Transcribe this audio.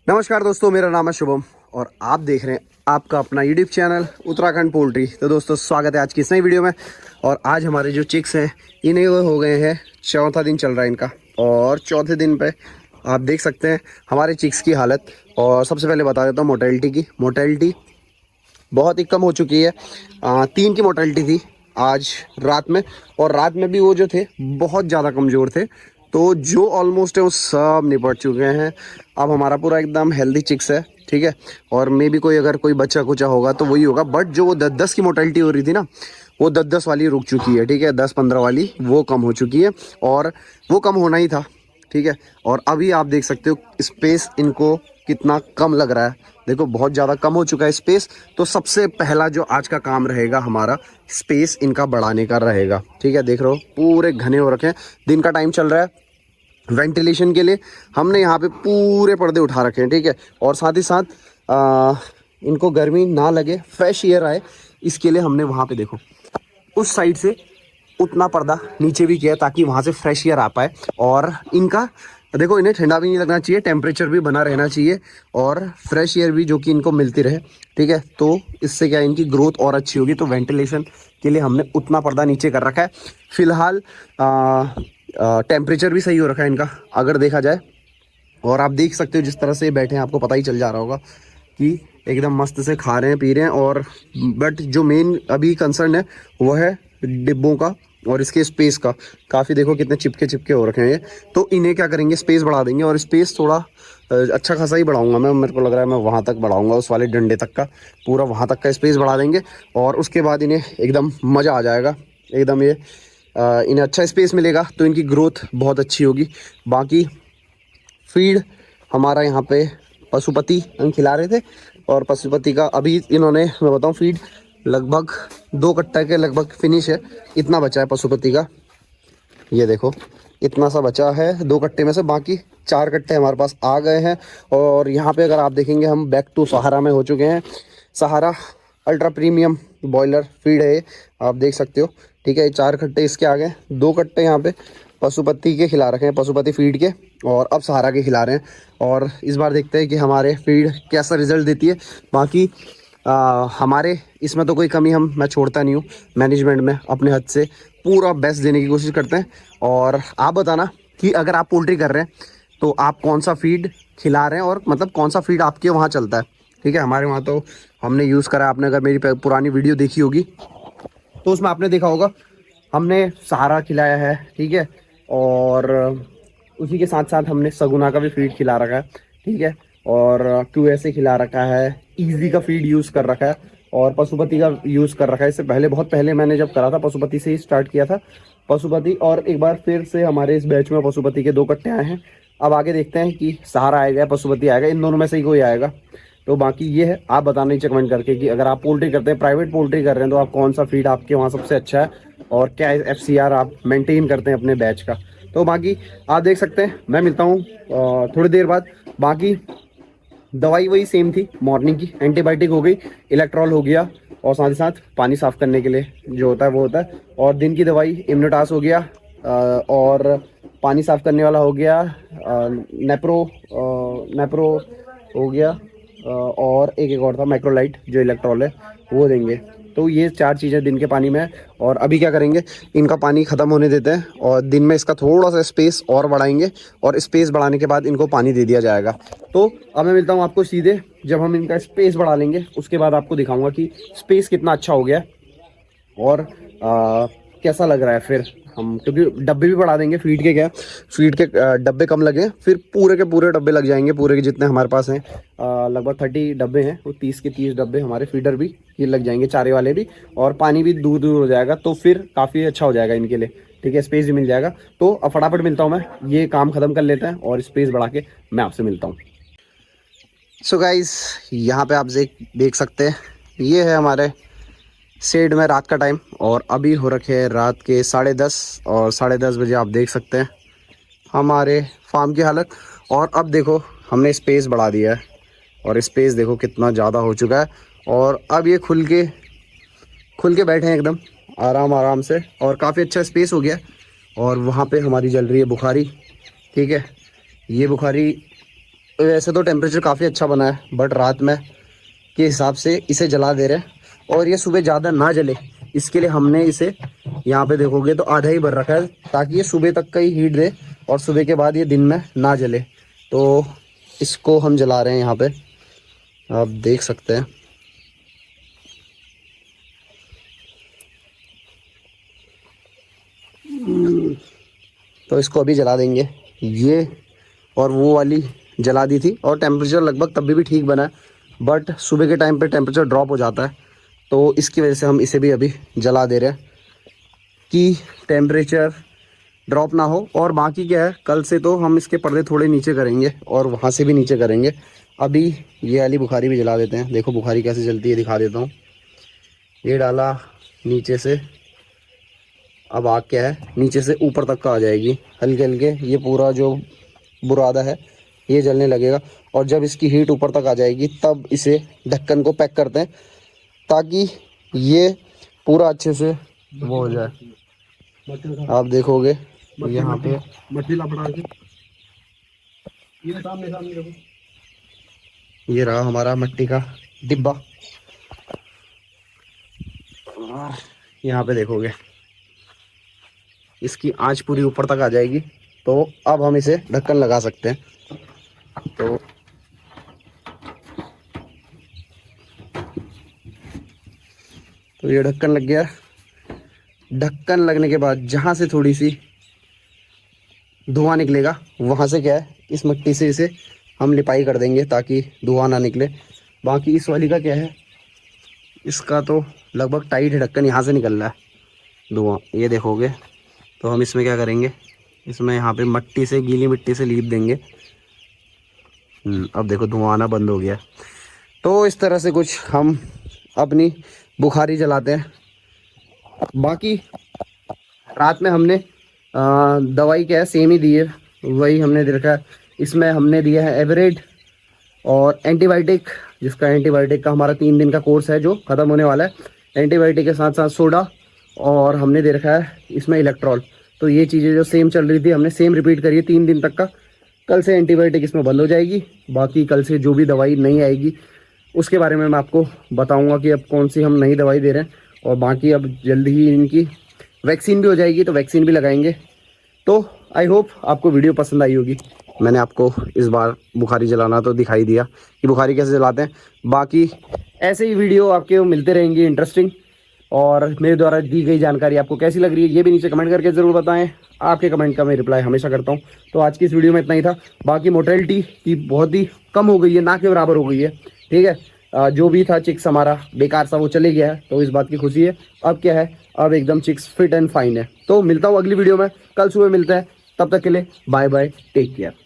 नमस्कार दोस्तों, मेरा नाम है शुभम और आप देख रहे हैं आपका अपना यूट्यूब चैनल उत्तराखंड पोल्ट्री। तो दोस्तों स्वागत है आज की इस नई वीडियो में। और आज हमारे जो चिक्स हैं इन्हें हो गए हैं, चौथा दिन चल रहा है इनका। और चौथे दिन पे आप देख सकते हैं हमारे चिक्स की हालत। और सबसे पहले बता देता हूँ मोटेलिटी की। मोटेलिटी बहुत ही कम हो चुकी है। 3 की मोटेलिटी थी आज रात में, और रात में भी वो जो थे बहुत ज़्यादा कमज़ोर थे। तो जो ऑलमोस्ट है वो सब निपट चुके हैं। अब हमारा पूरा एकदम हेल्दी चिक्स है, ठीक है। और मे भी कोई अगर कोई बच्चा कुचा होगा तो वही होगा, बट जो वो 10-10 की मोटेलिटी हो रही थी ना, वो 10-10 वाली रुक चुकी है, ठीक है। 10-15 वाली वो कम हो चुकी है, और वो कम होना ही था, ठीक है। और अभी आप देख सकते हो स्पेस इनको कितना कम लग रहा है। देखो बहुत ज़्यादा कम हो चुका है स्पेस। तो सबसे पहला जो आज का काम रहेगा हमारा, स्पेस इनका बढ़ाने का रहेगा, ठीक है। देख रहे हो पूरे घने हो रखे हैं, दिन का टाइम चल रहा है। वेंटिलेशन के लिए हमने यहाँ पे पूरे पर्दे उठा रखे हैं, ठीक है। और साथ ही साथ इनको गर्मी ना लगे, फ्रेश एयर आए, इसके लिए हमने वहाँ पे देखो उस साइड से उतना पर्दा नीचे भी किया ताकि वहाँ से फ्रेश एयर आ पाए। और इनका देखो, इन्हें ठंडा भी नहीं लगना चाहिए, टेम्परेचर भी बना रहना चाहिए, और फ्रेश एयर भी जो कि इनको मिलती रहे, ठीक है। तो इससे क्या है, इनकी ग्रोथ और अच्छी होगी। तो वेंटिलेशन के लिए हमने उतना पर्दा नीचे कर रखा है। फिलहाल टेम्परेचर भी सही हो रखा है इनका अगर देखा जाए। और आप देख सकते हो जिस तरह से बैठे हैं, आपको पता ही चल जा रहा होगा कि एकदम मस्त से खा रहे हैं, पी रहे हैं। और बट जो मेन अभी कंसर्न है वो है डिब्बों का और इसके स्पेस का। काफ़ी देखो कितने चिपके चिपके हो रखे हैं ये। तो इन्हें क्या करेंगे, स्पेस बढ़ा देंगे। और स्पेस थोड़ा अच्छा खासा ही बढ़ाऊंगा मैं, मेरे को लग रहा है मैं वहाँ तक बढ़ाऊंगा, उस वाले डंडे तक का, पूरा वहाँ तक का स्पेस बढ़ा देंगे। और उसके बाद इन्हें एकदम मज़ा आ जाएगा, एकदम ये इन्हें अच्छा स्पेस मिलेगा तो इनकी ग्रोथ बहुत अच्छी होगी। बाकी फीड हमारा यहाँ पे पशुपति हम खिला रहे थे, और पशुपति का अभी इन्होंने, मैं बताऊँ, फीड लगभग 2 कट्टा के लगभग फिनिश है। इतना बचा है पशुपति का, ये देखो इतना सा बचा है 2 कट्टे में से। बाकी 4 कट्टे हमारे पास आ गए हैं। और यहाँ पे अगर आप देखेंगे हम बैक टू सहारा में हो चुके हैं। सहारा अल्ट्रा प्रीमियम बॉयलर फीड है ये, आप देख सकते हो, ठीक है। 4 कट्टे इसके आ गए, 2 कट्टे यहाँ पे पशुपति के खिला रखे हैं, पशुपति फीड के, और अब सहारा के खिला रहे हैं। और इस बार देखते हैं कि हमारे फीड कैसा रिजल्ट देती है। बाकी हमारे इसमें तो कोई कमी मैं छोड़ता नहीं हूँ। मैनेजमेंट में अपने हद से पूरा बेस्ट देने की कोशिश करते हैं। और आप बताना कि अगर आप पोल्ट्री कर रहे हैं तो आप कौन सा फीड खिला रहे हैं, और मतलब कौन सा फीड आपके वहाँ चलता है, ठीक है। हमारे वहाँ तो हमने यूज़ करा है। आपने अगर मेरी पुरानी वीडियो देखी होगी तो उसमें आपने देखा होगा हमने सहारा खिलाया है, ठीक है। और उसी के साथ साथ हमने सगुना का भी फीड खिला रखा है, ठीक है। और QSA खिला रखा है, ईजी का फीड यूज़ कर रखा है, और पशुपति का यूज़ कर रखा है। इससे पहले, बहुत पहले मैंने जब करा था, पशुपति से ही स्टार्ट किया था। पशुपति, और एक बार फिर से हमारे इस बैच में पशुपति के 2 कट्टे आए हैं। अब आगे देखते हैं कि सहारा आएगा या पशुपति आएगा, इन दोनों में से ही कोई आएगा। तो बाकी ये है, आप बताना नीचे कमेंट करके कि अगर आप पोल्ट्री करते हैं, प्राइवेट पोल्ट्री कर रहे हैं, तो आप कौन सा फीड आपके वहाँ सबसे अच्छा है, और क्या FCR आप मेंटेन करते हैं अपने बैच का। तो बाकी आप देख सकते हैं, मैं मिलता हूँ थोड़ी देर बाद। बाकी दवाई वही सेम थी, मॉर्निंग की एंटीबायोटिक हो गई, इलेक्ट्रॉल हो गया, और साथ ही साथ पानी साफ़ करने के लिए जो होता है वो होता है। और दिन की दवाई इम्यूनोटास हो गया, और पानी साफ़ करने वाला हो गया नेप्रो हो गया, और एक और था मैक्रोलाइट, जो इलेक्ट्रॉल है वो देंगे। तो ये 4 चीज़ें दिन के पानी में है। और अभी क्या करेंगे, इनका पानी ख़त्म होने देते हैं, और दिन में इसका थोड़ा सा स्पेस और बढ़ाएंगे, और स्पेस बढ़ाने के बाद इनको पानी दे दिया जाएगा। तो अब मैं मिलता हूँ आपको सीधे जब हम इनका स्पेस बढ़ा लेंगे, उसके बाद आपको दिखाऊंगा कि स्पेस कितना अच्छा हो गया और कैसा लग रहा है फिर हम। क्योंकि डब्बे भी बढ़ा देंगे फीड के, क्या फीड के डब्बे कम लगे, फिर पूरे के पूरे डब्बे लग जाएंगे, पूरे के जितने हमारे पास हैं। लगभग 30 डब्बे हैं, वो 30 के 30 डब्बे हमारे फीडर भी ये लग जाएंगे, चारे वाले भी। और पानी भी दूर दूर हो जाएगा, तो फिर काफ़ी अच्छा हो जाएगा इनके लिए, ठीक है। स्पेस भी मिल जाएगा। तो अब फटाफट मिलता हूँ मैं, ये काम ख़त्म कर लेते हैं और स्पेस बढ़ा के मैं आपसे मिलता हूँ। सो गाइस, यहाँ पे आप देख सकते हैं, ये है हमारे शेड में रात का टाइम, और अभी हो रखे हैं रात के 10:30, और 10:30 बजे आप देख सकते हैं हमारे फार्म की हालत। और अब देखो हमने स्पेस बढ़ा दिया है, और स्पेस देखो कितना ज़्यादा हो चुका है। और अब ये खुल के बैठे हैं एकदम आराम से, और काफ़ी अच्छा स्पेस हो गया। और वहाँ पे हमारी जल रही है बुखारी, ठीक है। ये बुखारी वैसे तो टेम्परेचर काफ़ी अच्छा बना है, बट रात में के हिसाब से इसे जला दे रहे हैं। और ये सुबह ज़्यादा ना जले, इसके लिए हमने इसे यहाँ पे देखोगे तो आधा ही भर रखा है, ताकि ये सुबह तक का ही हीट दे और सुबह के बाद ये दिन में ना जले। तो इसको हम जला रहे हैं यहाँ पे, आप देख सकते हैं। तो इसको अभी जला देंगे, ये और वो वाली जला दी थी, और टेम्परेचर लगभग तब भी ठीक बना है, बट सुबह के टाइम पे टेम्परेचर ड्रॉप हो जाता है, तो इसकी वजह से हम इसे भी अभी जला दे रहे हैं कि टेम्परेचर ड्रॉप ना हो। और बाकी क्या है, कल से तो हम इसके पर्दे थोड़े नीचे करेंगे और वहाँ से भी नीचे करेंगे। अभी ये वाली बुखारी भी जला देते हैं। देखो बुखारी कैसे जलती है, दिखा देता हूँ। ये डाला नीचे से, अब आग क्या है नीचे से ऊपर तक का आ जाएगी हल्के हल्के। ये पूरा जो बुरादा है ये जलने लगेगा, और जब इसकी हीट ऊपर तक आ जाएगी तब इसे ढक्कन को पैक करते हैं, ताकि ये पूरा अच्छे से वो हो जाए। आप देखोगे यहाँ पे ये रहा हमारा मिट्टी का डिब्बा, और यहाँ पे देखोगे इसकी आंच पूरी ऊपर तक आ जाएगी। तो अब हम इसे ढक्कन लगा सकते हैं। तो ये ढक्कन लग गया। ढक्कन लगने के बाद जहाँ से थोड़ी सी धुआं निकलेगा, वहाँ से क्या है इस मिट्टी से इसे हम लिपाई कर देंगे ताकि धुआं ना निकले। बाकी इस वाली का क्या है, इसका तो लगभग टाइट है ढक्कन, यहाँ से निकल रहा है धुआं, ये देखोगे। तो हम इसमें क्या करेंगे, इसमें यहाँ पे मिट्टी से, गीली मिट्टी से लीप देंगे। अब देखो धुआं आना बंद हो गया। तो इस तरह से कुछ हम अपनी बुखारी जलाते हैं। बाकी रात में हमने दवाई क्या है सेम ही दी है, वही हमने दे रखा है। इसमें हमने दिया है एवरेड और एंटीबायोटिक, जिसका एंटीबायोटिक का हमारा 3 दिन का कोर्स है जो ख़त्म होने वाला है। एंटीबायोटिक के साथ साथ सोडा, और हमने दे रखा है इसमें इलेक्ट्रॉल। तो ये चीज़ें जो सेम चल रही थी हमने सेम रिपीट करी है 3 दिन तक का। कल से एंटीबायोटिक इसमें बंद हो जाएगी। बाकी कल से जो भी दवाई नहीं आएगी उसके बारे में मैं आपको बताऊंगा कि अब कौन सी हम नई दवाई दे रहे हैं। और बाकी अब जल्दी ही इनकी वैक्सीन भी हो जाएगी, तो वैक्सीन भी लगाएंगे। तो आई होप आपको वीडियो पसंद आई होगी। मैंने आपको इस बार बुखारी जलाना तो दिखाई दिया कि बुखारी कैसे जलाते हैं। बाकी ऐसे ही वीडियो आपके मिलते रहेंगे इंटरेस्टिंग, और मेरे द्वारा दी गई जानकारी आपको कैसी लग रही है ये भी नीचे कमेंट करके ज़रूर बताएं। आपके कमेंट का मैं रिप्लाई हमेशा करता हूं। तो आज की इस वीडियो में इतना ही था। बाकी मोर्टेलिटी की बहुत ही कम हो गई है, ना के बराबर हो गई है, ठीक है। जो भी था चिक्स हमारा बेकार सा वो चले गया है, तो इस बात की खुशी है। अब क्या है, अब एकदम चिक्स फिट एंड फाइन है। तो मिलता हूँ अगली वीडियो में, कल सुबह मिलते हैं। तब तक के लिए बाय बाय, टेक केयर।